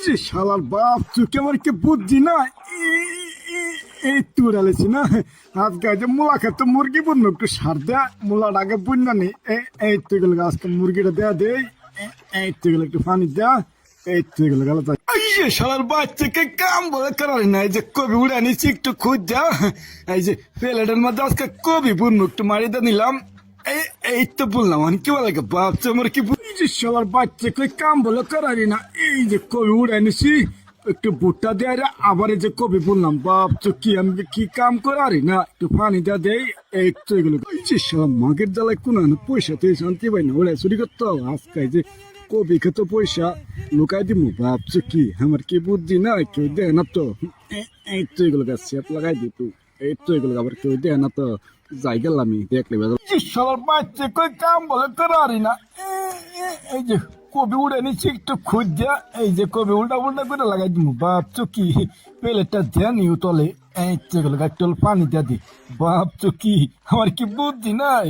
যে শালার বাপ তুই কেমন কি বুদ্ধি না এই তুই ডালেছি না আজকে যে মুলা খেতে মুরগি বুনবো একটু সার দেয়া মুলার আগে বুননা নি এই তুই গেলে আজকে মুরগিটা দেয়া দে এই তুই গেলে একটু পানি দেয়া এই তুই গেলে গেল এই যে শালার বাচ্চাকে কাম বলে করার না এই যে কবি উড়ে নিচ্ছি একটু খুঁজ যা এই যে প্লেটের মধ্যে আজকে কবি বুনবো একটু মারিয়ে দিয়ে নিলাম এই তো বললাম আমি কি বলে বাচ্চা আমার কি সবার বাচ্চা কই কাম বলে করারি না এই যে কবি উড়ে নিছি একটু ভুট্টা দেয় আবার এই যে কবি বললাম বাপ তো কি আমি কি কাম করারি না একটু পানি দেওয়া দেয় এই তো এগুলো সব মাগের জ্বালায় কোন পয়সা তো শান্তি পাই না ওরা চুরি করতে হবে আজকে যে কবি খেতে পয়সা লুকাই দিব ভাবছো কি আমার কি বুদ্ধি না কেউ দেয় না তো এই তো এগুলো গাছ সেপ লাগাই দিত এই তো এগুলো আবার কেউ দেয় না তো যাই গেল আমি দেখলে সবার বাচ্চা কই কাম বলে করারি না এই যে কবি উড়ে নিচ্ছি একটু খুঁজ যা এই যে কবি উল্টা উল্টা করে লাগাই দিব ভাবছো কি প্লেটটা দেয়া নিউ তলে এই তো এগুলো গাছ পানি দেয়া দি ভাবছো কি আমার কি বুদ্ধি নাই।